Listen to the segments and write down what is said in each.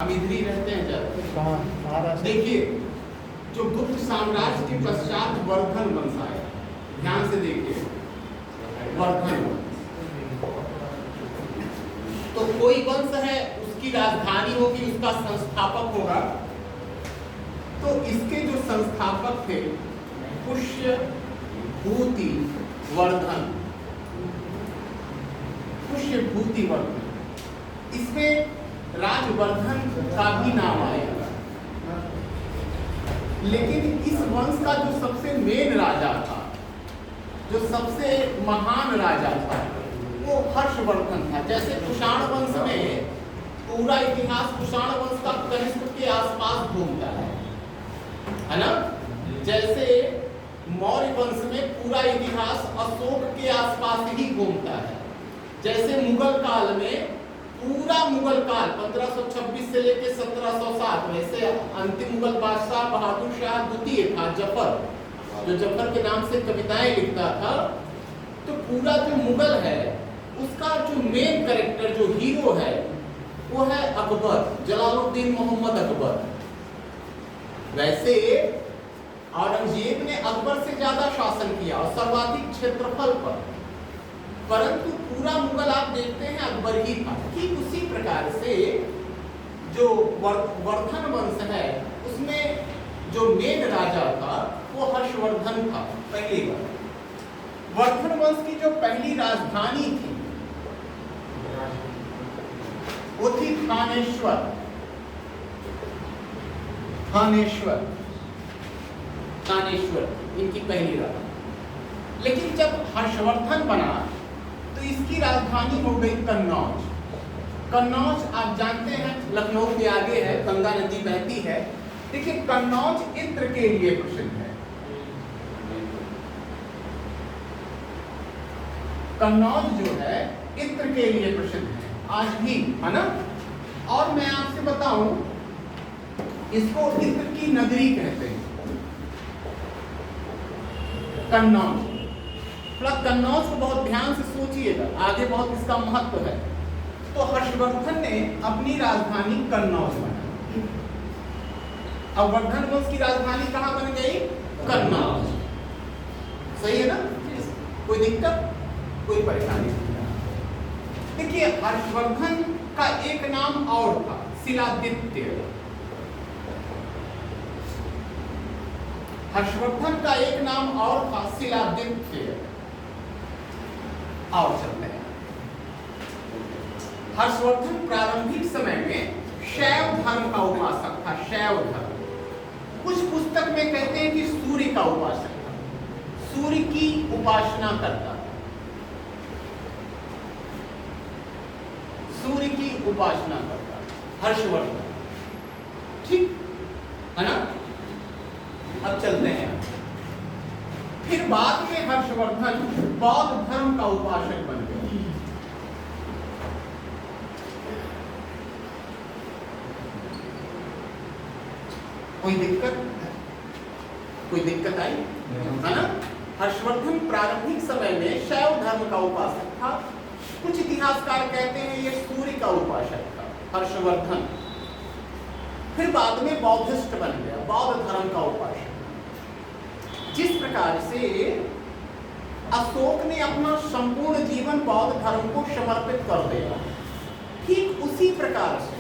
हम इधर ही रहते हैं जब कहाँ देखिए जो गुप्त साम्राज्य के पश्चात वर्धन वंश आया, ध्यान से देखिए वर्धन वंश। तो कोई वंश है उसकी राजधानी होगी, उसका संस्थापक होगा। तो इसके जो संस्थापक थे पुष्य भूति वर्धन, पुष्य भूति वर्धन, इसमें राजवर्धन का भी नाम आएगा। लेकिन इस वंश का जो सबसे मेन राजा था, जो सबसे महान राजा था, वो हर्षवर्धन था। जैसे कुषाण वंश में पूरा इतिहास कुषाण वंश का कनिष्क के आसपास घूमता है ना। जैसे मौर्य वंश में पूरा इतिहास अशोक के आसपास ही घूमता है। जैसे मुगल काल में पूरा मुगल काल 1526 से लेकर 1707, वैसे अंतिम मुगल बादशाह बहादुर शाह द्वितीय था जफर, जो जफर के नाम से कविताएं लिखता था। तो पूरा जो मुगल है उसका जो मेन कैरेक्टर, जो हीरो है, वो है अकबर, जलालुद्दीन मोहम्मद अकबर। वैसे औरंगजेब ने अकबर से ज्यादा शासन किया और सर्वाधिक क्षेत्रफल पर, परंतु पूरा मुगल आप देखते हैं अकबर ही था। ठीक उसी प्रकार से जो वर्धन वंश है उसमें जो मेन राजा था वो हर्षवर्धन था। पहली बार वर्धन वंश की जो पहली राजधानी थी वो थी थानेश्वर। थानेश्वर थानेश्वर इनकी पहली राजधानी। लेकिन जब हर्षवर्धन बना तो इसकी राजधानी हो गई कन्नौज। कन्नौज आप जानते हैं लखनऊ के आगे है, गंगा नदी बहती है। देखिए कन्नौज इत्र के लिए प्रसिद्ध है। कन्नौज जो है इत्र के लिए प्रसिद्ध है आज भी, है ना। और मैं आपसे बताऊं, इसको इत्र की नगरी कहते हैं, कन्नौज। कन्नौज को बहुत ध्यान से सोचिएगा, आगे बहुत इसका महत्व है। तो हर्षवर्धन ने अपनी राजधानी कन्नौज बनाई। अब वर्धन वंश की राजधानी कहाँ बन गई? कन्नौज। सही है ना? कोई दिक्कत, कोई परेशानी नहीं। देखिए हर्षवर्धन का एक नाम और था, शिलादित्य। हर्षवर्धन का एक नाम और था, शिलादित्य। और चलते हैं। हर्षवर्धन प्रारंभिक समय में शैव धर्म का उपासक था। शैव धर्म, कुछ पुस्तक में कहते हैं कि सूर्य का उपासक था, सूर्य की उपासना करता था, सूर्य की उपासना करता था हर्षवर्धन। ठीक है ना। अब चलते हैं। फिर बाद में हर्षवर्धन बौद्ध धर्म का उपासक बन गया। कोई दिक्कत, कोई दिक्कत आई है ना। हर्षवर्धन प्रारंभिक समय में शैव धर्म का उपासक था। कुछ इतिहासकार कहते हैं ये सूर्य का उपासक था हर्षवर्धन। फिर बाद में बौद्धिस्ट बन गया, बौद्ध धर्म का उपासक। जिस प्रकार से अशोक ने अपना संपूर्ण जीवन बौद्ध धर्म को समर्पित कर दिया, ठीक उसी प्रकार से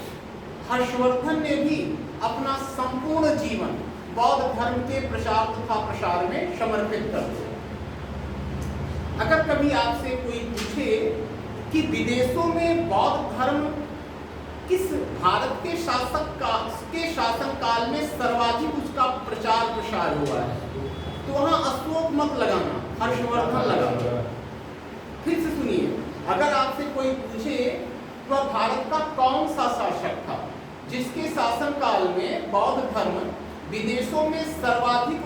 हर्षवर्धन ने भी अपना संपूर्ण जीवन बौद्ध धर्म के प्रचार तथा प्रसार में समर्पित कर दिया। अगर कभी आपसे कोई पूछे कि विदेशों में बौद्ध धर्म किस भारत के शासन काल में सर्वाधिक उसका प्रचार प्रसार हुआ है, तो वहां अशोक मत लगाना, हर्षवर्धन लगाना। फिर से सुनिए, अगर आपसे कोई पूछे वह भारत का कौन सा शासक था जिसके शासन काल में बौद्ध धर्म विदेशों में सर्वाधिक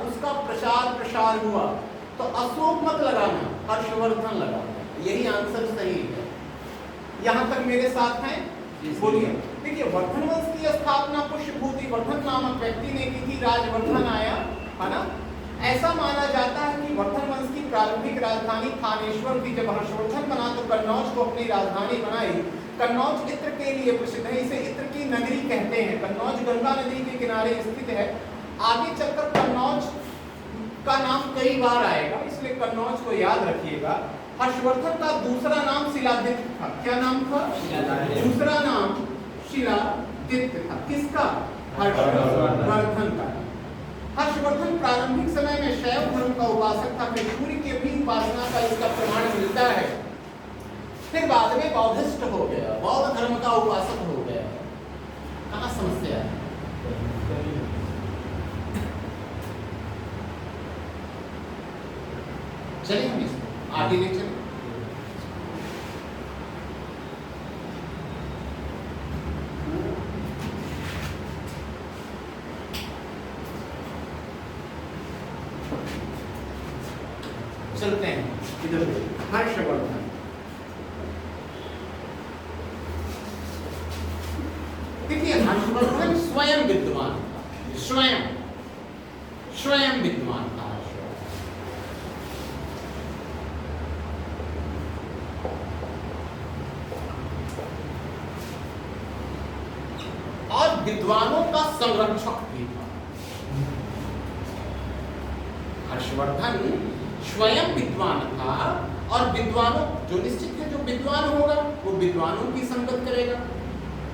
उसका प्रचार प्रसार हुआ, तो अशोक मत लगाना, हर्षवर्धन लगाना। यही आंसर सही है। यहां तक मेरे साथ हैं? बोलिए। देखिए वर्धन वंश की स्थापना पुष्यभूति वर्धन नामक व्यक्ति ने की थी। राजवर्धन आया, है ना। ऐसा माना जाता है कि वर्धन वंश की प्रारंभिक राजधानी थानेश्वर थी। जब हर्षवर्धन बना तो कन्नौज को अपनी राजधानी बनाई। कन्नौज इत्र के लिए प्रसिद्ध है, इसे इत्र की नगरी कहते हैं। कन्नौज गंगा नदी के किनारे स्थित है। आगे चलकर कन्नौज का नाम कई बार आएगा, इसलिए कन्नौज को याद रखिएगा। हर्षवर्धन का दूसरा नाम शिलादित्य था। क्या नाम था? दूसरा नाम शिलादित्य था। किसका? हर्षवर्धन का। हर्षवर्धन प्रारंभिक समय में शैव धर्म का उपासक था, फिर सूर्य की भी उपासना का इसका प्रमाण मिलता है। फिर बाद में बौद्धिस्ट हो गया, बौद्ध धर्म का उपासक हो गया। कहाँ समस्या है? चलिए हम इसको आगे ले चलें। चलते हैं इधर। हर्षवर्धन देखिए, हर्षवर्धन स्वयं विद्वान था, स्वयं विद्वान था। और विद्वानों का संरक्षक भी था। हर्षवर्धन स्वयं विद्वान था और विद्वानों, जो निश्चित है जो विद्वान होगा वो विद्वानों की संगत करेगा,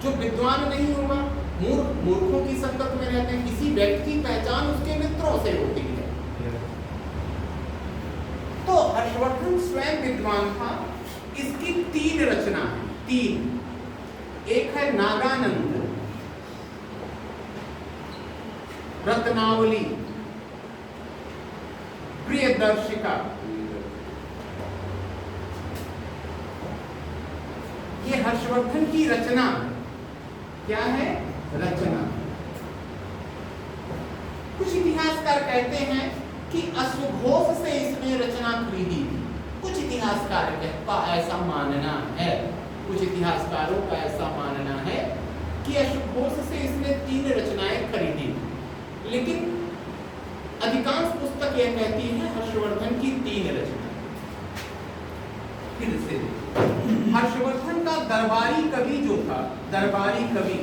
जो विद्वान नहीं होगा मूर्खों की संगत में रहते हैं। किसी व्यक्ति की पहचान उसके मित्रों से होती है। तो हर्षवर्धन स्वयं विद्वान था। इसकी 3 रचना है, 3। एक है नागानंद, रत्नावली, प्रियदर्शिका। ये हर्षवर्धन की रचना। क्या है? रचना। कुछ इतिहासकार कहते हैं कि अश्वघोष से इसने रचना खरीदी थी। कुछ इतिहासकार का ऐसा मानना है, कुछ इतिहासकारों का ऐसा मानना है कि अश्वघोष से इसने 3 रचनाएं खरीदी थी, लेकिन अधिकांश पुस्तक यह कहती है हर्षवर्धन की 3 रचनाएं। फिर से हर्षवर्धन का दरबारी कवि जो था, दरबारी कवि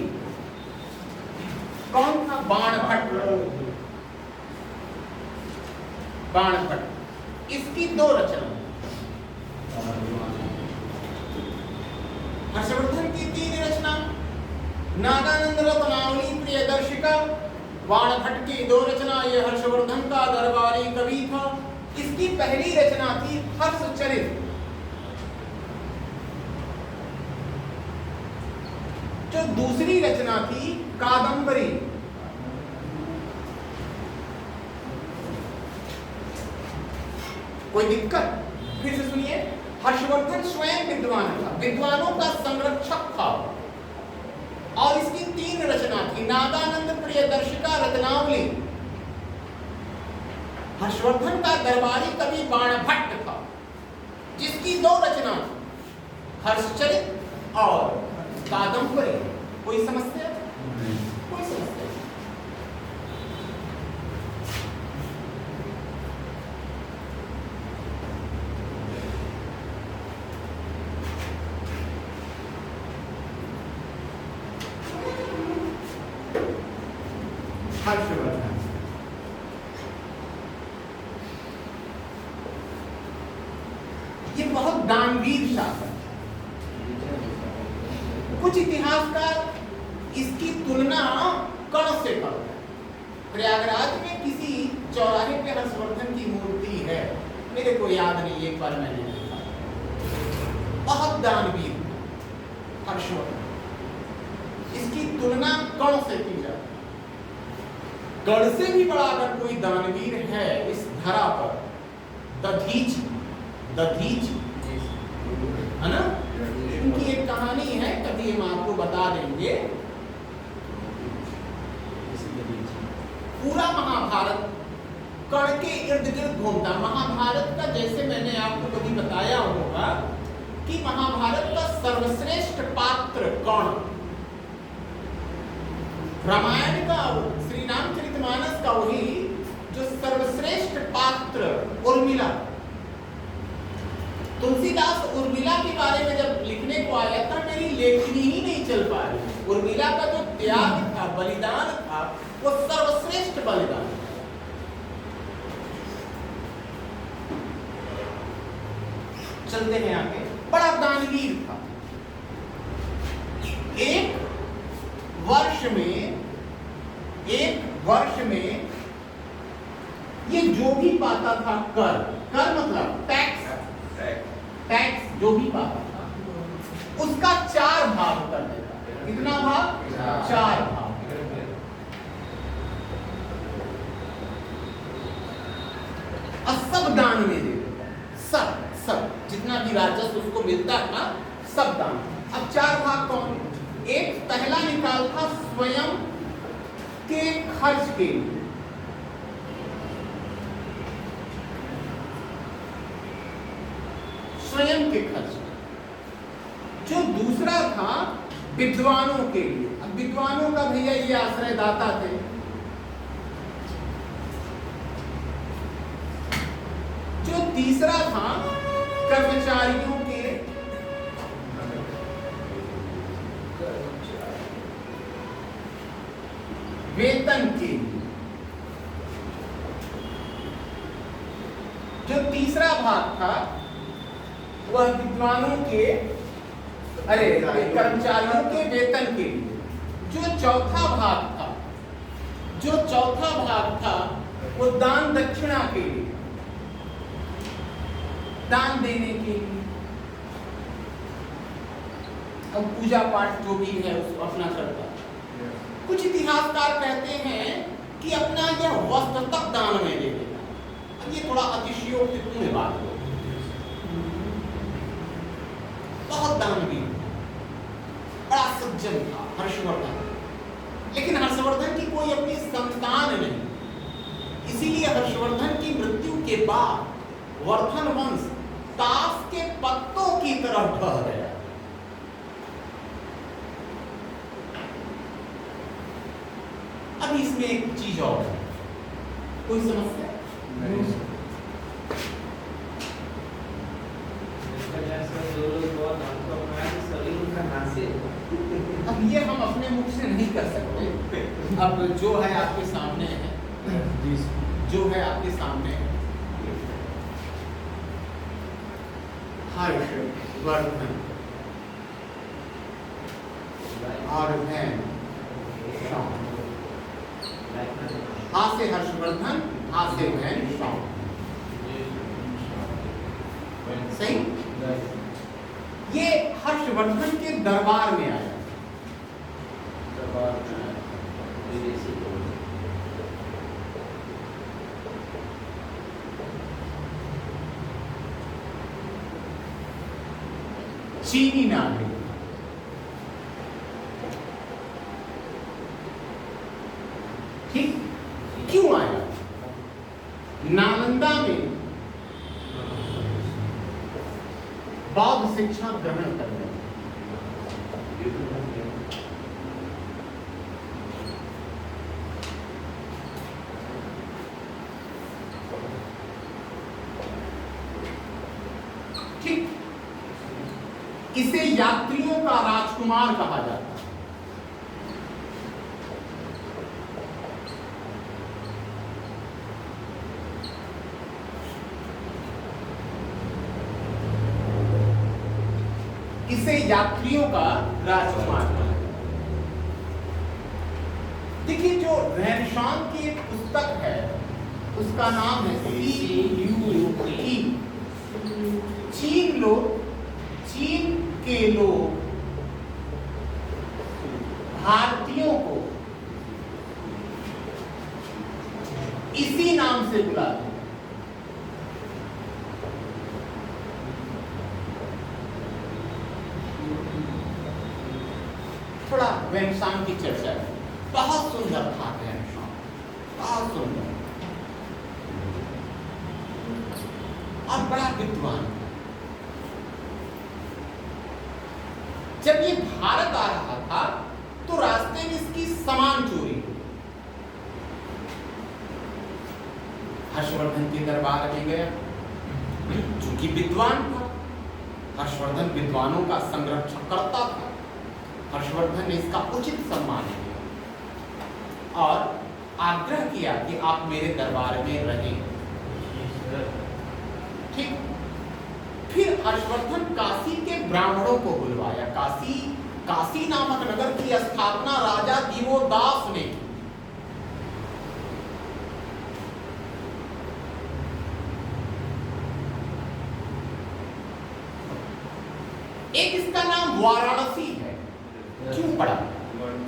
कौन था? बाणभट्ट। बाणभट्ट। इसकी 2 रचना। हर्षवर्धन की 3 रचना, नागानंद, रत्नावली, प्रियदर्शिका। बाणभट्ट की 2 रचना। ये हर्षवर्धन का दरबारी कवि था। इसकी पहली रचना थी हर्षचरित, जो दूसरी रचना थी कादंबरी। कोई दिक्कत? फिर से सुनिए। हर्षवर्धन स्वयं विद्वान था, विद्वानों का संरक्षक था, और इसकी 3 रचना थी, नागानंद, प्रियदर्शिका, रत्नावली। हर्षवर्धन का दरबारी कवि बाणभट्ट था, जिसकी 2 रचना थी, हर्षचरित और कादंबरी। कोई समस्या? कोई समस्या? हर्षवर्धन ये बहुत दानवीर शासक। कुछ इतिहासकार इसकी तुलना कर्ण से करते हैं। प्रयागराज में किसी चौराहे पे हर्षवर्धन की मूर्ति है, मेरे को याद नहीं, एक बार मैंने देखा। बहुत दानवीर हर्षवर्धन। इसकी तुलना कर्ण से की जाती है। गढ़ से भी बड़ा अगर कोई दानवीर है इस धरा पर, दधीच, दधीच है ना। उनकी एक कहानी है, कभी हम आपको बता देंगे। पूरा महाभारत कर्ण के इर्द गिर्द घूमता। महाभारत का, जैसे मैंने आपको कभी बताया होगा कि महाभारत का सर्वश्रेष्ठ पात्र कर्ण, रामायण का, श्री रामचरितमानस का वही जो सर्वश्रेष्ठ पात्र उर्मिला, तुलसी तुलसीदास उर्मिला के बारे में जब लिखने को आया था, मेरी लेखनी ही नहीं चल पा रही। उर्मिला का जो त्याग था, बलिदान था, वो सर्वश्रेष्ठ बलिदान था। चलते हैं आगे। बड़ा दानवीर था। एक वर्ष में ये जो भी पाता था, कर मतलब टैक्स जो भी पाता था, उसका 4 भाग कर देता। कितना भाग? 4 भाग। और सब दान में दे देता। सब जितना भी राजस्व उसको मिलता था, सब दान। अब 4 भाग कौन? एक पहला निकाल था स्वयं के खर्च के लिए, स्वयं के खर्च। जो दूसरा था विद्वानों के लिए। अब विद्वानों का भैया ये आश्रयदाता थे। जो तीसरा था कर्मचारियों के वेतन के लिए। जो तीसरा भाग था वह विद्वानों के कर्मचारियों के वेतन के लिए। जो चौथा भाग था वो दान दक्षिणा के लिए, दान देने के लिए। अब पूजा पाठ जो भी है उसको अपना करता। कुछ इतिहासकार कहते हैं कि अपना यह वस्त्र तक दान में दे देता। अब ये थोड़ा अतिशयोक्तिपूर्ण बात हो। बहुत दानवीर, बड़ा सज्जन था हर्षवर्धन। लेकिन हर्षवर्धन की कोई अपनी संतान नहीं। इसीलिए हर्षवर्धन की मृत्यु के बाद वर्धन वंश ताश के पत्तों की तरह ढह गया। अब इसमें एक चीज और है। कोई समस्या नहीं? अब ये हम अपने मुख से नहीं कर सकते। अब जो है आपके सामने है, जो है आपके सामने है। हर्षवर्धन और हा से हर्षवर्धन, हा से सही। ये हर्षवर्धन के दरबार में आया। चीनी नागरिक। ठीक, क्यों आया? नालंदा में बौद्ध शिक्षा ग्रहण करने। ठीक, इसे यात्रियों का राजकुमार कहा जाता है। इसे यात्रियों का राजकुमार। देखिए, जो रेनेसां की एक पुस्तक है उसका नाम है CUE। चीन के लोग भारतीयों को इसी नाम से बुलाते हैं। थोड़ा रेनेसां की चर्चा है। बहुत सुंदर था रेनेसां, बहुत सुंदर और बड़ा विद्वान। जब ये भारत आ रहा था तो रास्ते में इसकी सामान चोरी हुई। हर्षवर्धन के दरबार में गया, चूंकि विद्वान था, हर्षवर्धन विद्वानों का संरक्षण करता था। हर्षवर्धन ने इसका उचित सम्मान किया और आग्रह किया कि आप मेरे दरबार में रहें। ठीक। फिर हर्षवर्धन काशी के ब्राह्मणों को बुलवाया। काशी नामक नगर की स्थापना राजा दिवोदास ने की। एक इसका नाम वाराणसी है। क्यों पड़ा?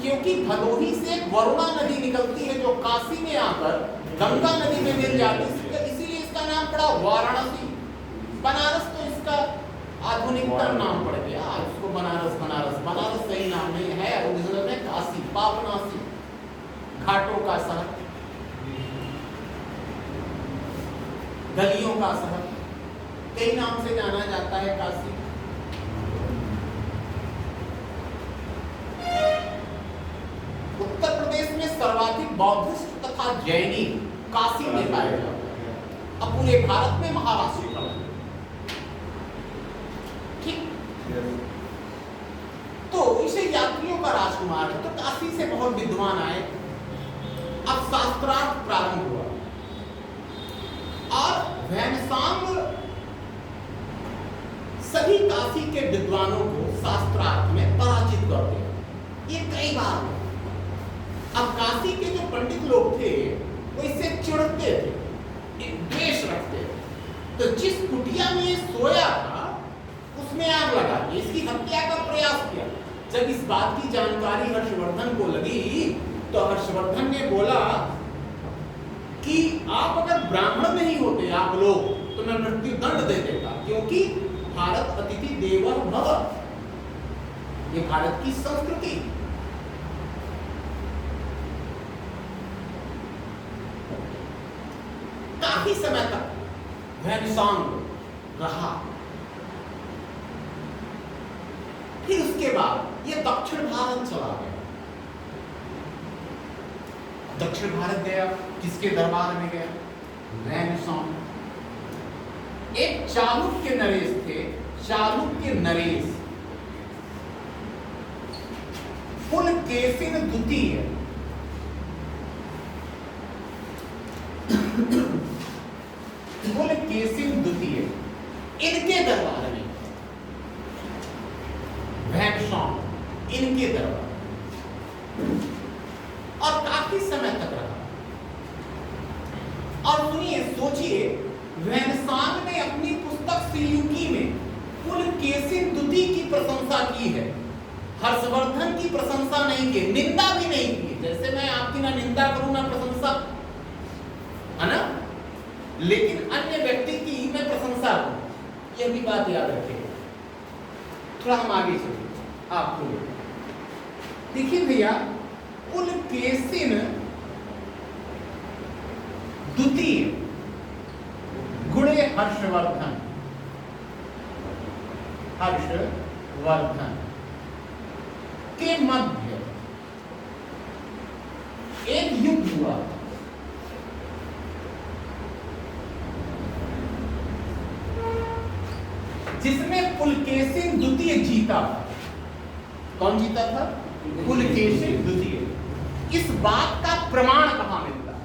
क्योंकि भदोही से वरुणा नदी निकलती है जो काशी में आकर गंगा नदी में मिल जाती है, इसीलिए इसका नाम पड़ा वाराणसी। बनारस तो इसका आधुनिकतम नाम पड़ गया, उसको बनारस सही नाम नहीं है, ओरिजिनल में काशी, पावनासी, घाटों का शहर, गलियों का शहर, कई नाम से जाना जाता है काशी। उत्तर प्रदेश में सर्वाधिक बौद्धिस्ट तथा जैनी काशी में पाए जाते हैं। अब पूरे भारत में महाराष्ट्र का, ठीक। तो इसे यात्रियों का राजकुमार है, तो काशी से बहुत विद्वान आए। अब शास्त्रार्थ प्रारंभ हुआ और वैनसांग सभी काशी के विद्वानों को शास्त्रार्थ में पराजित कर दिया। ये कई बार। अब काशी के जो पंडित लोग थे वो इससे चिढ़ते थे, द्वेष रखते थे। तो जिस कुटिया में सोया था उसमें आग लगा दी, इसकी हत्या का प्रयास किया। जब इस बात की जानकारी हर्षवर्धन को लगी तो हर्षवर्धन ने बोला कि आप अगर ब्राह्मण नहीं होते आप लोग तो मैं मृत्यु दंड दे देता, क्योंकि भारत अतिथि देवो भव, ये भारत की संस्कृति। काफी समय तक वैनसांग रहा। फिर उसके बाद ये दक्षिण भारत चला गया। दक्षिण भारत गया, किसके दरबार में गया? वैनसांग। एक चालुक्य नरेश थे, चालुक्य नरेश, पुलकेशिन द्वितीय, पुलकेशिन द्वितीय, इनके दरबार में वैनसांग, इनके दरबार और काफी समय तक रहा। और सुनिए, सोचिए, वैनसांग ने अपनी पुस्तक सिल्युकी में पुलकेशिन द्वितीय की प्रशंसा की है, हर्षवर्धन की प्रशंसा नहीं की, निंदा भी नहीं की। जैसे मैं आपकी ना निंदा करूं ना प्रशंसा, है ना, लेकिन अन्य व्यक्ति की ही मैं प्रशंसा करूं, यह भी बात याद रखिए। थोड़ा हम आगे चलिए, आपको देखिए भैया, पुलकेशिन द्वितीय गुणे हर्षवर्धन, हर्षवर्धन के मध्य एक युद्ध हुआ, जिसमें पुलकेशिन द्वितीय जीता था। कौन जीता था? पुलकेशिन द्वितीय। इस बात का प्रमाण कहां मिलता है?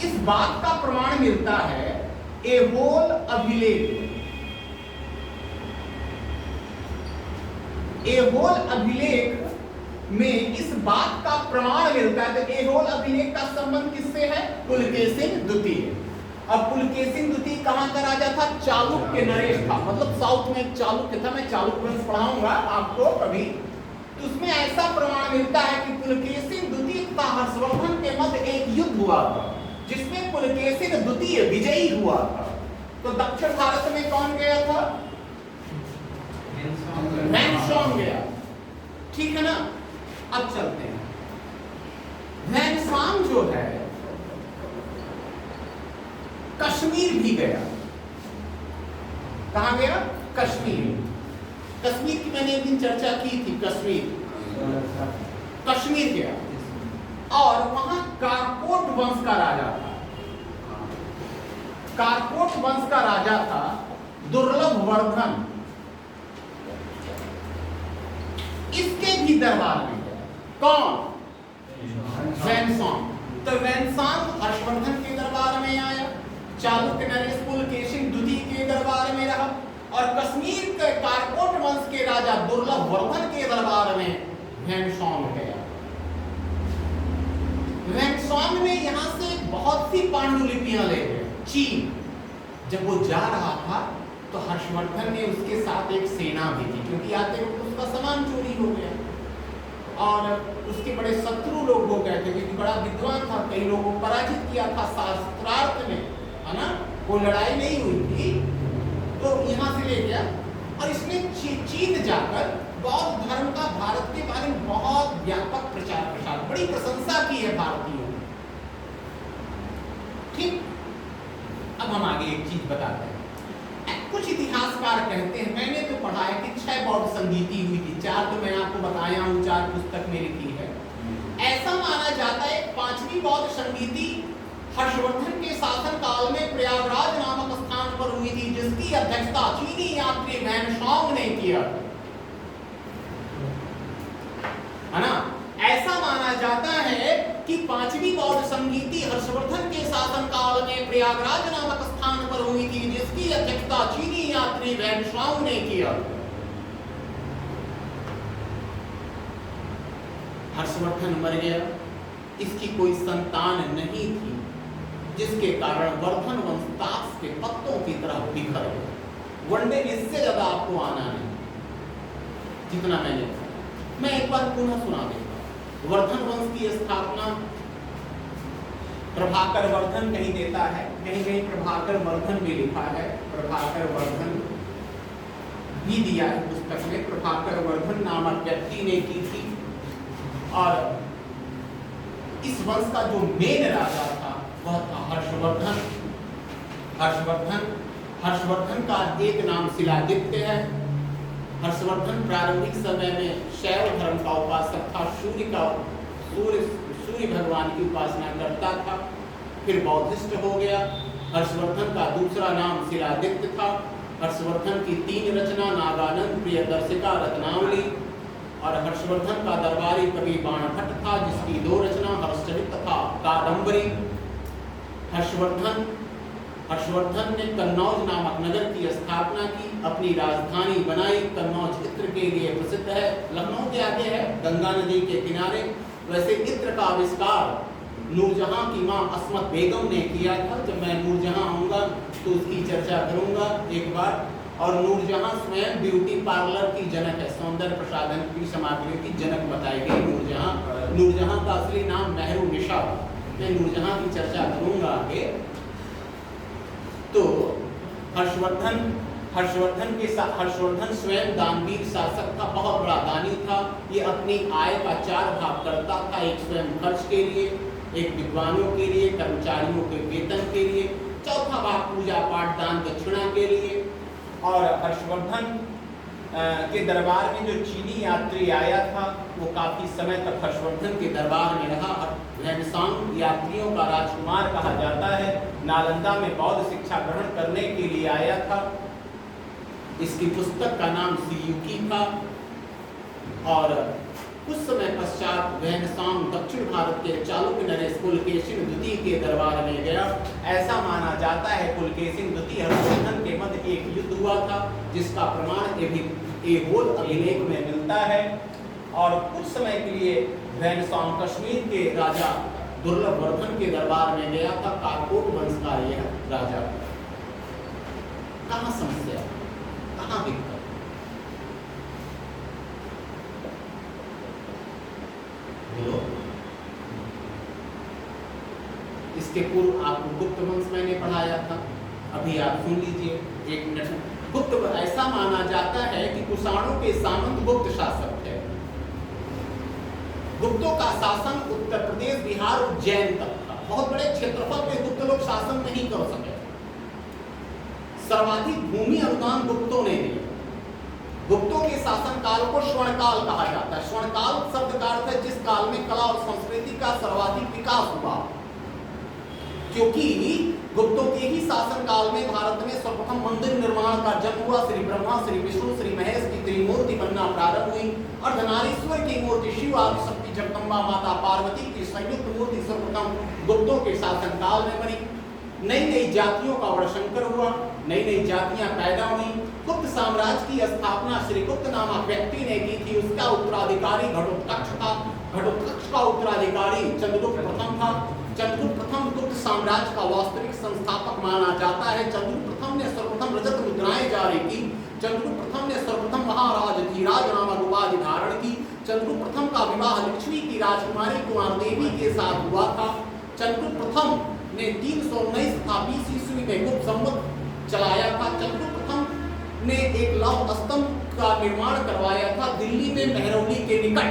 इस बात का प्रमाण मिलता है ऐहोल अभिलेख। ऐहोल अभिलेख में इस बात का प्रमाण मिलता है। तो ऐहोल अभिलेख का संबंध किससे है? पुलकेशिन द्वितीय। अब पुलकेशिन द्वितीय कहां का राजा था? चालुक्य नरेश था, मतलब साउथ में एक चालुक्य था। मैं चालुक्य वंश पढ़ाऊंगा आपको कभी, तो उसमें ऐसा प्रमाण मिलता है कि पुलकेशिन द्वितीय तथा हर्षवर्धन के मध्य एक युद्ध हुआ था, जिसमें पुलकेशिन द्वितीय विजयी हुआ था। तो दक्षिण भारत में कौन गया था? वैनसांग गया, ठीक है ना। अब चलते हैं। वैनसांग जो है कश्मीर भी गया। कहां गया? कश्मीर। कश्मीर की मैंने एक दिन चर्चा की थी। कश्मीर गया और वहां कारकोट वंश का राजा था। कारकोट वंश का राजा था दुर्लभ वर्धन। इसके भी दरबार में गया। कौन? ह्वेनसांग। तो ह्वेनसांग हर्षवर्धन के दरबार में आया, चालुक्य नरेश पुलकेशिन द्वितीय के दरबार में रहा, और कश्मीर के कारकोट वंश के राजा दुर्लभ वर्धन के दरबार में ह्वेनसांग गया। ह्वेनसांग ने यहाँ से बहुत सी पांडुलिपियां ले गए चीन। जब वो जा रहा था तो हर्षवर्धन ने उसके साथ एक सेना भेजी, क्योंकि आते वक्त उसका सामान चोरी हो गया और उसके बड़े शत्रु लोग हो गए थे, क्योंकि बड़ा विद्वान था, कई लोगों को पराजित किया था शास्त्रार्थ में, है ना, कोई लड़ाई नहीं हुई थी। तो यहाँ से ले गया और इसने चीन जाकर बौद्ध धर्म का भारत के बारे में बहुत व्यापक प्रचार प्रसार, बड़ी प्रशंसा की है भारतीयों ने। ठीक, अब हम आगे एक चीज बताते हैं। कुछ इतिहासकार कहते हैं, मैंने तो पढ़ा है कि 6 बौद्ध संगीति हुई थी, 4 तो मैं आपको बताया हूँ, 4 पुस्तक में लिखी है। ऐसा माना जाता है 5वीं बौद्ध संगीति हर्षवर्धन के शासन काल में प्रयागराज नामक स्थान पर हुई थी, जिसकी अध्यक्षता चीनी यात्री ह्वेनसांग ने किया, है ना। ऐसा माना जाता है कि 5वीं बौद्ध संगीति हर्षवर्धन के शासन काल में प्रयागराज नामक स्थान पर हुई थी, जिसकी अध्यक्षता चीनी यात्री ह्वेनसांग ने किया। हर्षवर्धन मर गया, इसकी कोई संतान नहीं थी, जिसके कारण वर्धन वंश ताश के पत्तों की तरह बिखर गया। वनडे में इससे ज्यादा आपको आना नहीं, जितना मैंने, मैं एक बार पुनः सुना देता हूं। वर्धन वंश की स्थापना प्रभाकर वर्धन कहीं देता है, कहीं कहीं प्रभाकर वर्धन भी लिखा है, प्रभाकर वर्धन भी दिया है पुस्तक में। प्रभाकर वर्धन नामक व्यक्ति ने की थी, और इस वंश का जो मेन राजा था वह था हर्षवर्धन। हर्षवर्धन का एक नाम शिलादित्य है। हर्षवर्धन प्रारंभिक समय में शैव धर्म का उपासक था, सूर्य भगवान की उपासना करता था, फिर बौद्धिस्ट हो गया। हर्षवर्धन का दूसरा नाम शिलादित्य था। हर्षवर्धन की 3 रचना नागानंद, प्रियदर्शिका, रत्नावली, और हर्षवर्धन का दरबारी कवि बाणभट्ट था, जिसकी 2 रचना हर्षचरित तथा कादंबरी। हर्षवर्धन ने कन्नौज नामक नगर की स्थापना की, अपनी राजधानी बनाई। कन्नौज इत्र के लिए प्रसिद्ध है, लखनऊ के आगे है, गंगा नदी के किनारे। वैसे इत्र का आविष्कार नूरजहां की मां अस्मत बेगम ने किया था। जब मैं नूरजहां आऊंगा तो उसकी चर्चा करूंगा एक बार। और नूरजहां स्वयं ब्यूटी पार्लर की जनक है, सौंदर्य प्रसाधन की सामग्रियों की जनक बताई गई नूरजहां का असली नाम मेहरू निशा। मैं नूरजहां की चर्चा करूंगा आगे। तो हर्षवर्धन स्वयं दानवीर शासक था, बहुत बड़ा दानी था। ये अपनी आय का 4 भाग करता था, एक स्वयं खर्च के लिए, एक विद्वानों के लिए, कर्मचारियों के वेतन के लिए, चौथा भाग पूजा पाठ दान दक्षिणा के लिए। और हर्षवर्धन के दरबार में जो चीनी यात्री आया था वो काफी समय तक हर्षवर्धन के दरबार में रहा। ह्वेनसांग यात्रियों का राजकुमार कहा जाता है। नालंदा में बौद्ध शिक्षा ग्रहण करने के लिए आया था। इसकी पुस्तक का नाम सियुकी था। और कुछ समय पश्चात ह्वेनसांग दक्षिण भारत के चालुक्य नरेश पुलकेशिन द्वितीय के दरबार में गया। ऐसा माना जाता है पुलकेशिन द्वितीय हर्षवर्धन के मध्य एक युद्ध हुआ था, जिसका प्रमाण ऐहोल अभिलेख में मिलता है। और कुछ समय के लिए ह्वेनसांग कश्मीर के राजा दुर्लभ वर्धन के दरबार में गया था। कारकोट वंश का यह राजा। कहाँ समस्या, कहाँ दिक्कत? बोलो। इसके पूर्व आपको गुप्त वंश मैंने पढ़ाया था, अभी आप सुन लीजिए 1 मिनट। गुप्त ऐसा माना जाता है कि कुषाणों के सामंत गुप्त शासक थे। गुप्तों का शासन उत्तर प्रदेश, बिहार, उज्जैन तक था। बहुत बड़े क्षेत्रफल में गुप्त लोग शासन नहीं कर सके। सर्वाधिक भूमि अनुदान गुप्तों ने दिया। गुप्तों के शासन काल को स्वर्णकाल कहा जाता है। स्वर्णकाल शब्द का अर्थ है जिस काल में कला और संस्कृति का सर्वाधिक विकास हुआ, क्योंकि गुप्तों के ही शासनकाल में भारत में सर्वप्रथम मंदिर निर्माण का जन्म हुआ। श्री ब्रह्मा, श्री विष्णु, श्री महेश की त्रिमूर्ति बनना प्रारंभ हुई। अर्धनारीश्वर की मूर्ति शिव, आदिशक्ति जगदम्बा, माता पार्वती की संयुक्त मूर्ति सर्वप्रथम गुप्तों के शासनकाल में बनी। नई नई जातियों का वर्णशंकर हुआ, नई नई जातियां पैदा हुई। गुप्त साम्राज्य की स्थापना श्री गुप्त नामक व्यक्ति ने की थी। उसका उत्तराधिकारी घटोत्कच था। घटोत्कच का उत्तराधिकारी चंद्रगुप्त प्रथम था। चंद्रगुप्त प्रथम गुप्त साम्राज्य का वास्तविक संस्थापक माना जाता है। चंद्रगुप्त प्रथम ने सर्वप्रथम रजत मुद्राएं जारी की। चंद्रगुप्त प्रथम ने सर्वप्रथम महाराज धीराज नामक उपाधि धारण की। चंद्रगुप्त प्रथम का विवाह लक्ष्मी की राजकुमारी कुमार देवी के साथ हुआ था। चंद्रगुप्त प्रथम ने 319 तथा 20 ईस्वी में गुप्त संवत चलाया था। चंद्रगुप्त प्रथम ने एक लौह स्तंभ का निर्माण करवाया था दिल्ली में मेहरौली के निकट।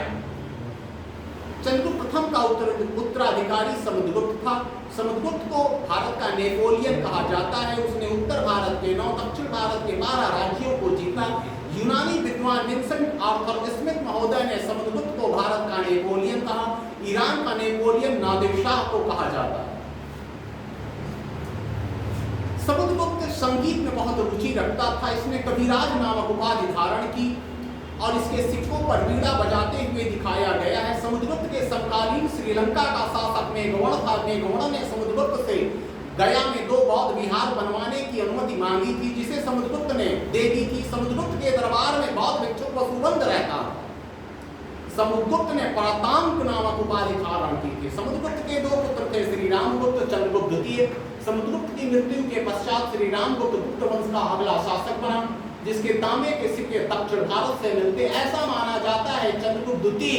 चंद्रगुप्त प्रथम का उत्तराधिकारी समुद्रगुप्त था। समुद्रगुप्त को भारत का नेपोलियन कहा जाता है। उसने उत्तर भारत के 9, दक्षिण भारत के 12 राज्यों को जीता। यूनानी विद्वान विंसेंट आर्थर स्मिथ महोदय ने समुद्रगुप्त को भारत का नेपोलियन कहा। ईरान का नेपोलियन नादिर शाह को कहा जाता है। समुद्रगुप्त संगीत में बहुत रुचि रखता था। इसने कविराज नामक उपाधि धारण की और इसके सिक्कों पर वीणा बजाते हुए दिखाया गया है। समुद्रगुप्त के समकालीन श्रीलंका का शासक मेघवर्ण था। मेघवर्ण ने समुद्रगुप्त से गया में 2 बौद्ध विहार बनवाने की अनुमति मांगी थी, जिसे समुद्रगुप्त ने दे दी थी। समुद्रगुप्त के दरबार में बौद्ध भिक्षुक वसुबंद रहता। समुद्रगुप्त ने परातांक नामक उपाधि धारण की थी। समुद्रगुप्त के 2 पुत्र थे, श्री रामगुप्त, चंद्रगुप्त द्वितीय। समुद्रगुप्त की मृत्यु के पश्चात श्री रामगुप्त गुप्त वंश का अगला शासक बना, जिसके तांबे के सिक्के दक्षिण भारत से मिलते। ऐसा माना जाता है चंद्रगुप्त द्वितीय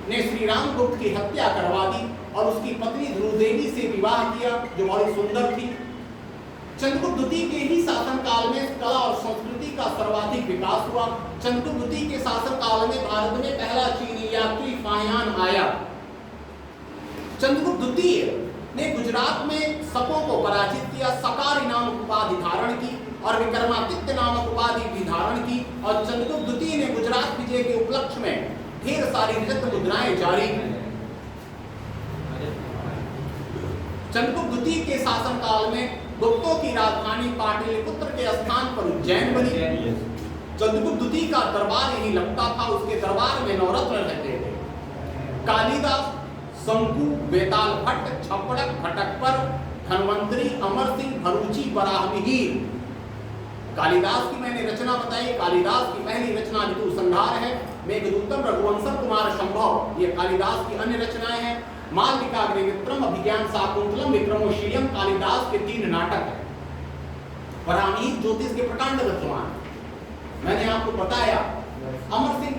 ने श्री रामगुप्त की हत्या करवा दी और उसकी पत्नी ध्रुवदेवी से विवाह किया, जो बहुत सुंदर थी। चंद्रगुप्त द्वितीय के ही शासनकाल में कला और संस्कृति का सर्वाधिक विकास हुआ। चंद्रगुप्त द्वितीय के शासनकाल में भारत में पहला चीनी यात्री फायान आया। चंद्रगुप्त द्वितीय ने गुजरात में शकों को पराजित किया, सकारी नामक उपाधि धारण की और विक्रमादित्य नामक उपाधि भी धारण की। और चंद्रगुप्त द्वितीय ने गुजरात विजय के उपलक्ष्य में ढेर सारी रजत मुद्राएं जारी की। चंद्रगुप्त द्वितीय के शासनकाल में गुप्तों की राजधानी पाटलिपुत्र के स्थान पर उज्जैन बनी। चंद्रगुप्त द्वितीय का दरबार यही लगता था। उसके दरबार में नवरत्न रहते थे, कालिदास, शंकु, बेताल भट्ट, छपड़क, घटकपर, धन्वंतरी, अमर सिंह, भरूची, बराहमिहिर। कालिदास की मैंने रचना बताई। कालिदास की पहली रचना ऋतु संहार है। मेघदूतम, रघुवंशम, कुमार संभव, ये कालिदास की अन्य रचनाएं हैं। मालविका, अग्निमित्रम, अभिज्ञान शाकुंतलम, विक्रमोशीयम कालिदास के 3 नाटक हैं। बराहमिहिर ज्योतिष के प्रकांड विद्वान, मैंने आपको बताया। अमर सिंह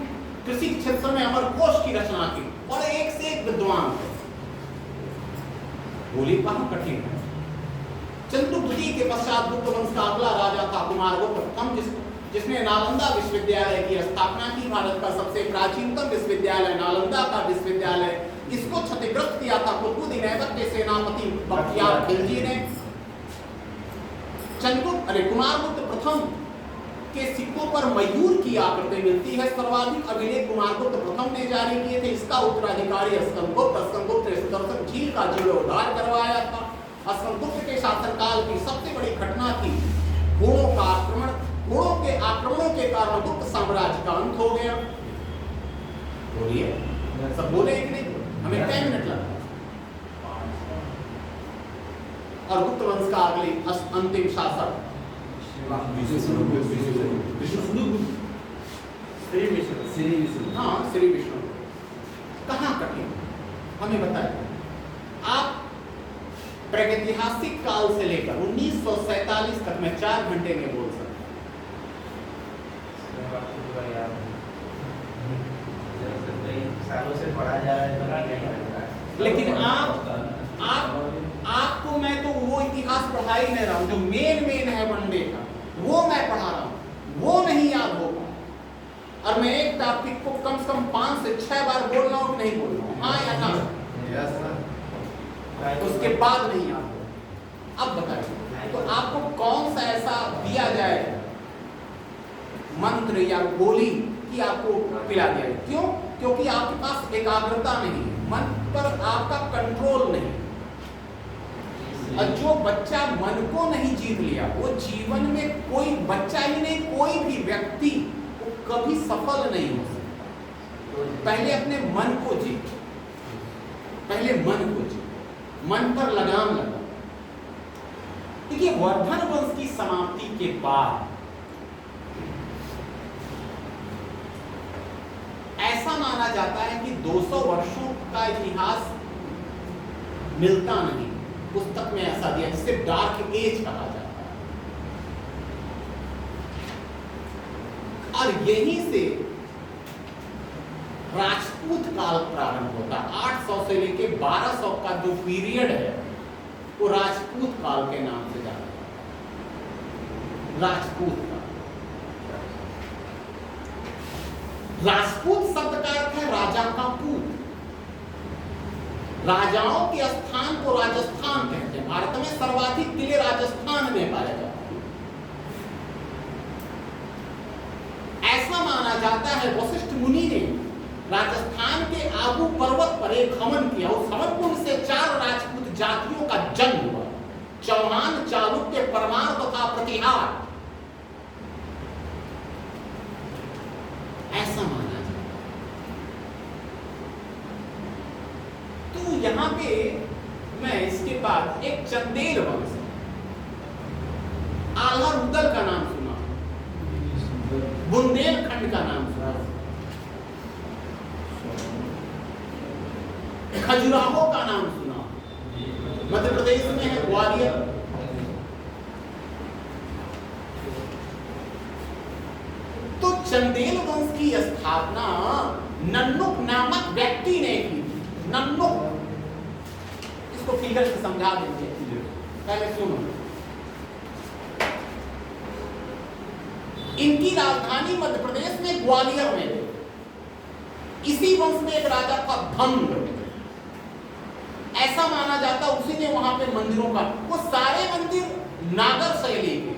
कृषि क्षेत्र में अमरकोश की रचना की और एक से एक विद्वान थे। बोली कहां कठिन है। चंद्रगुप्त द्वितीय के पश्चात गुप्त वंश का अगला राजा था कुमारगुप्त प्रथम, जिसने नालंदा विश्वविद्यालय की स्थापना की। भारत का सबसे प्राचीनतम विश्वविद्यालय नालंदा का विश्वविद्यालय, इसको क्षतिग्रस्त किया था कुतुबुद्दीन ऐबक के सेनापति बख्तियार खिलजी ने। कुमारगुप्त प्रथम के सिक्कों पर मयूर की आकृति मिलती है। सर्वाधिक अभिलेख कुमारगुप्त प्रथम ने जारी किए थे। इसका उत्तराधिकारी स्कंदगुप्त ने सुदर्शन झील का जीर्णोद्धार करवाया था। स्कंदगुप्त के शासनकाल की सबसे बड़ी घटना थी घोड़ों का आक्रमण। घोड़ों के आक्रमणों के कारण गुप्त साम्राज्य का अंत हो गया। बोलिए, सब बोले कि नहीं? हमें 10 मिनट लगा। और गुप्त वंश का अगली अंतिम शासक श्री विष्णु। कहां कठिन, हमें बताइए। आप प्रागैतिहासिक काल से लेकर 1947 तक मैं 4 घंटे में बोल सकता सालों से पढ़ा जा रहा है, लेकिन आपको मैं तो वो इतिहास पढ़ा ही नहीं रहा हूं जो मेन है वनडे का, वो मैं पढ़ा रहा हूं। वो नहीं याद होगा और मैं एक टॉपिक को कम से कम 5 से 6 बार बोल रहा हूं कि नहीं बोल रहा हूं, हाँ या ना, उसके बाद नहीं याद होगा। अब बताइए, तो आपको कौन सा ऐसा दिया जाए मंत्र या गोली कि आपको पिला दिया जाए? क्यों? क्योंकि आपके पास एकाग्रता नहीं है, मन पर आपका कंट्रोल नहीं। और जो बच्चा मन को नहीं जीत लिया वो जीवन में कोई बच्चा ही नहीं, कोई भी व्यक्ति वो कभी सफल नहीं हो सकता। पहले अपने मन को जीत, पहले मन को जीत, मन पर लगाम लगा। देखिए वर्धन वंश की समाप्ति के बाद ऐसा माना जाता है कि 200 वर्षों का इतिहास मिलता नहीं, पुस्तक में ऐसा दिया जिसे डार्क एज कहा जाता है। और यहीं से राजपूत काल प्रारंभ होता है। 800 से लेके 1200 का जो पीरियड है वो राजपूत काल के नाम से जाना जाता है। राजपूत काल, राजपूत शब्द का अर्थ है राजा का पूत। राजाओं के स्थान को राजस्थान कहते हैं। भारत में सर्वाधिक किले राजस्थान में पाए जाते हैं। ऐसा माना जाता है वशिष्ठ मुनि ने राजस्थान के आबू पर्वत पर एक हवन किया। उस हवन कुंड से 4 राजपूत जातियों का जन्म हुआ, चौहान, चालुक्य, परमार तथा प्रतिहार। ऐसा माना जाता है। तो यहां पे मैं इसके बाद एक चंदेल वंश, आल्हा रुदल का नाम सुना, बुंदेलखंड का नाम सुना, खजुराहो का नाम सुना, मध्य प्रदेश में है ग्वालियर। तो चंदेल वंश की स्थापना नन्नुक नामक व्यक्ति ने की थी। नन्नुक, इसको फिगर से समझा देंगे, पहले सुनो। इनकी राजधानी मध्य प्रदेश में ग्वालियर में थी। इसी वंश में एक राजा था धंग। ऐसा माना जाता उसी ने वहां पे मंदिरों का, वो सारे मंदिर नागर शैली के।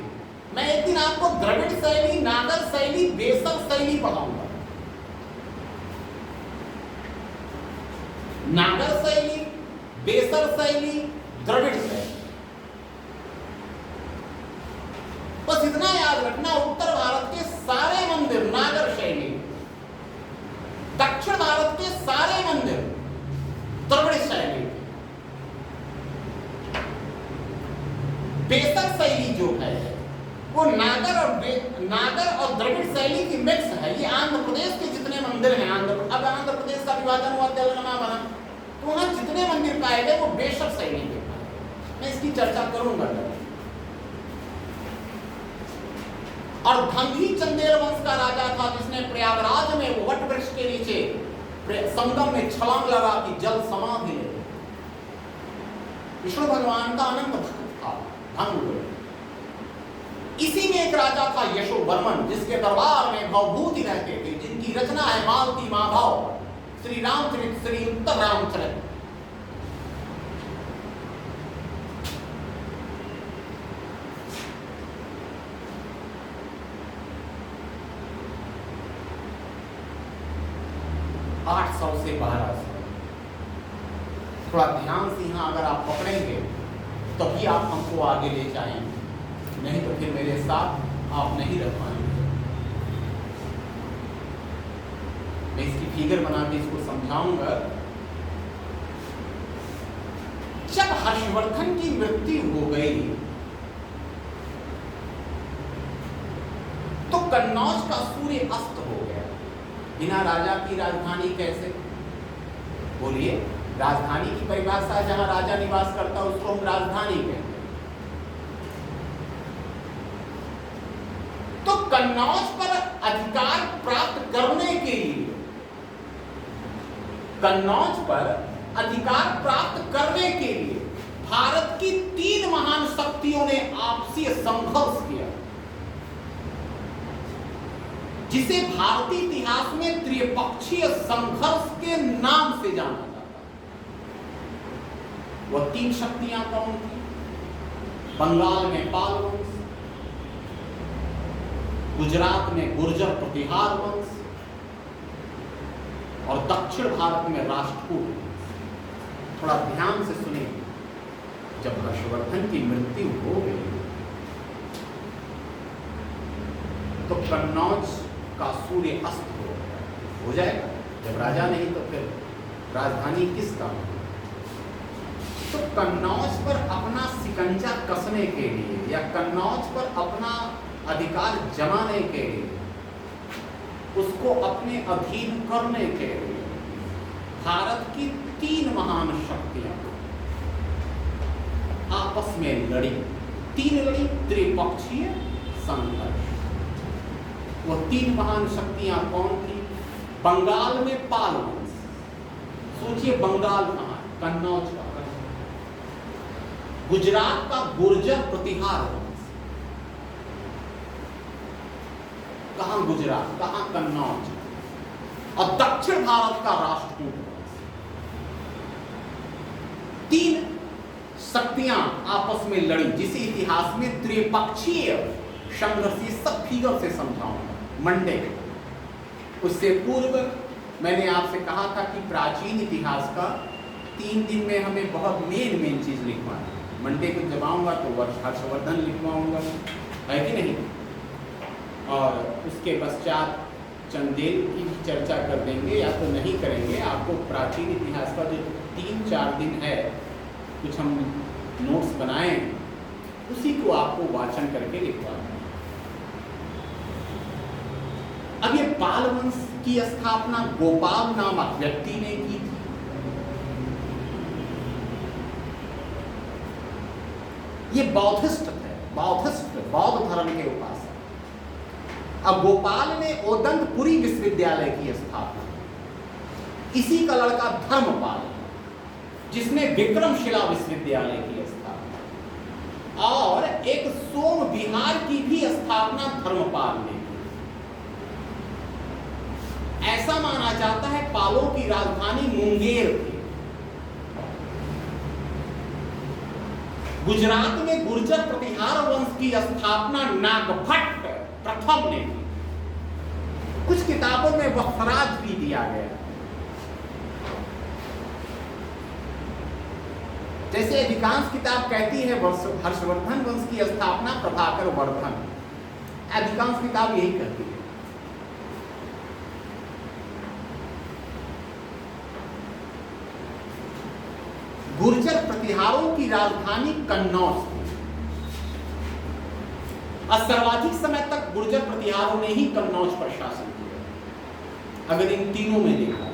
मैं एक दिन आपको द्रविड़ शैली, नागर शैली, बेसर शैली पढ़ाऊंगा। नागर शैली, बेसर शैली, द्रविड़ शैली। बस इतना याद रखना, उत्तर भारत के सारे मंदिर नागर शैली, दक्षिण भारत के सारे मंदिर द्रविड़ शैली। बेसर शैली जो है वो नागर और द्रविड़ शैली की मिक्स है। ये आंध्र प्रदेश के जितने मंदिर हैं, अब आंध्र प्रदेश का विभाजन हुआ, तेलंगाना बना, तो वहां जितने मंदिर पाए गए वो बेसर शैली के पाए गए। मैं इसकी चर्चा करूंगा। और धंगी चंदेल वंश का राजा था जिसने प्रयागराज में वो वट वृक्ष के नीचे संगम में छलांग लगा की जल समाधि ले। विष्णु भगवान का अनंत भक्त था धंग। इसी में एक राजा था यशोवर्मन, जिसके दरबार में भवभूति रहते थे, जिनकी रचना है मालती माधव, श्री रामचरित, श्री उत्तर रामचरित। आठ 800 से 1200। थोड़ा ध्यान से यहां अगर आप पकड़ेंगे तभी आप हमको आगे ले जाएंगे, नहीं तो फिर मेरे साथ आप नहीं रह पाएंगे। मैं इसकी फिगर बना के इसको समझाऊंगा। जब हर्षवर्धन की मृत्यु हो गई तो कन्नौज का सूर्य अस्त हो गया। बिना राजा की राजधानी कैसे? बोलिए, राजधानी की परिभाषा जहां राजा निवास करता उसको हम राजधानी कहते हैं। तो कन्नौज पर अधिकार प्राप्त करने के लिए, कन्नौज पर अधिकार प्राप्त करने के लिए भारत की 3 महान शक्तियों ने आपसी संघर्ष किया, जिसे भारतीय इतिहास में त्रिपक्षीय संघर्ष के नाम से जाना जाता है। वह 3 शक्तियां कौन थी? बंगाल में पाल वंश, गुजरात में गुर्जर प्रतिहार वंश और दक्षिण भारत में राष्ट्रकूट वंश। थोड़ा ध्यान से सुनिए। जब हर्षवर्धन की मृत्यु हो गई तो कन्नौज का सूर्य अस्त हो जाएगा। जब राजा नहीं तो फिर राजधानी किसका? तो कन्नौज पर अपना सिकंजा कसने के लिए या कन्नौज पर अपना अधिकार जमाने के लिए, उसको अपने अधीन करने के लिए भारत की 3 महान शक्तियां आपस में लड़ी। 3 लड़ी, त्रिपक्षीय संघर्ष। वो 3 महान शक्तियां कौन थी? बंगाल में पाल वंश, सोचिए बंगाल कहां? कन्नौज का। गुजरात का गुर्जर प्रतिहार वंश, कहां? गुजरात, कहां? कन्नौज। और दक्षिण भारत का राष्ट्रकूट वंश। 3 शक्तियां आपस में लड़ी, जिसे इतिहास में त्रिपक्षीय संघर्ष, सब फिगर से समझाऊंगा मंडे। उससे पूर्व मैंने आपसे कहा था कि प्राचीन इतिहास का 3 दिन में हमें बहुत मेन चीज लिखवाना है। मंडे को जब आऊंगा तो हर्षवर्धन लिखवाऊंगा, है कि नहीं? और उसके पश्चात चंदेल की चर्चा कर देंगे या तो नहीं करेंगे। आपको प्राचीन इतिहास का जो 3-4 दिन है, कुछ हम नोट्स बनाए, उसी को आपको वाचन करके लिखवाना है। अब ये पाल वंश की स्थापना गोपाल नामक व्यक्ति ने की थी। ये बौद्धिस्ट थे, बौद्ध धर्म के उपासक। अब गोपाल ने ओदंतपुरी विश्वविद्यालय की स्थापना, इसी का लड़का धर्मपाल जिसने विक्रमशिला विश्वविद्यालय की स्थापना, और एक सोम विहार की भी स्थापना धर्मपाल ने की। ऐसा माना जाता है पालों की राजधानी मुंगेर थी। गुजरात में गुर्जर प्रतिहार वंश की स्थापना नागभट्ट प्रथम ने की। कुछ किताबों में वफराज भी दिया गया, जैसे अधिकांश किताब कहती है हर्षवर्धन वंश की स्थापना प्रभाकर वर्धन, अधिकांश किताब यही कहती है। गुर्जर प्रतिहारों की राजधानी कन्नौज थी। सर्वाधिक समय तक गुर्जर प्रतिहारों ने ही कन्नौज पर शासन किया, अगर इन तीनों में देखा जाए।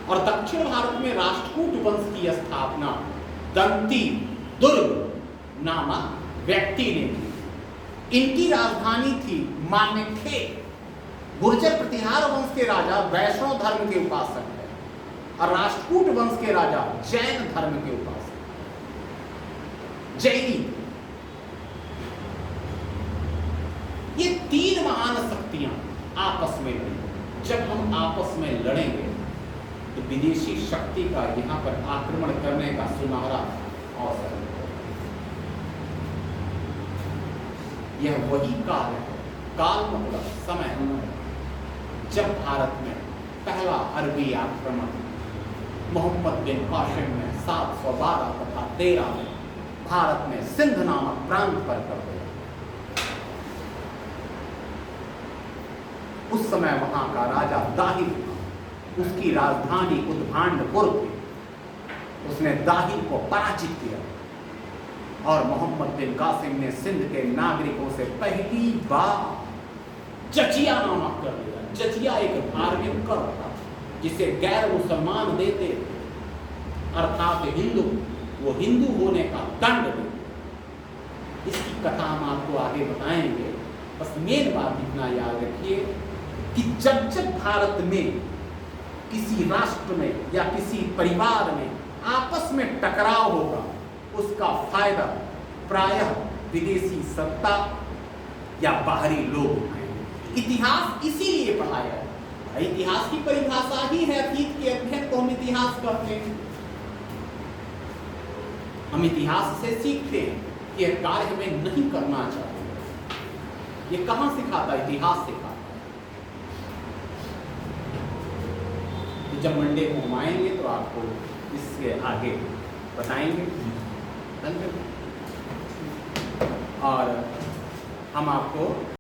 और दक्षिण भारत में राष्ट्रकूट वंश की स्थापना दंती दुर्ग नामक व्यक्ति ने की। इनकी राजधानी थी मानेकशॉ। गुर्जर प्रतिहार वंश के राजा वैष्णव धर्म के उपासक है और राष्ट्रकूट वंश के राजा जैन धर्म के उपासक, जैनी। ये 3 महान शक्तियां आपस में लड़ी। जब हम आपस में लड़ेंगे तो विदेशी शक्ति का यहां पर आक्रमण करने का सुनहरा अवसर है। यह वही काल है, काल मतलब समय, जब भारत में पहला अरबी आक्रमण मोहम्मद बिन कासिम ने 712 तथा 13 में भारत में सिंध नामक प्रांत पर कर दिया। उस समय वहां का राजा दाहिर, उसकी राजधानी उद्भांडपुर थी। उसने दाहिर को पराजित किया और मोहम्मद बिन कासिम ने सिंध के नागरिकों से पहली बार जजिया नामक कर दिया। जजिया एक धार्मिक कर था जिसे गैर मुसलमान देते थे, अर्थात हिंदू, वो हिंदू होने का दंड देते। इसकी कथा हम आपको आगे बताएंगे। बस मेन बात इतना याद रखिए कि जब जब भारत में किसी राष्ट्र में या किसी परिवार में आपस में टकराव होगा, उसका फायदा प्रायः विदेशी सत्ता या बाहरी लोग उठाएंगे। इतिहास इसीलिए पढ़ाया है। इतिहास की परिभाषा ही है अतीत के अध्ययन को हम इतिहास कहते हैं। हम इतिहास से सीखते हैं कि यह कार्य हमें नहीं करना चाहिए। ये कहां सिखाता है? इतिहास सिखाता है। तो जब मंडे को हम आएंगे तो आपको इसके आगे बताएंगे। धन्यवाद। और हम आपको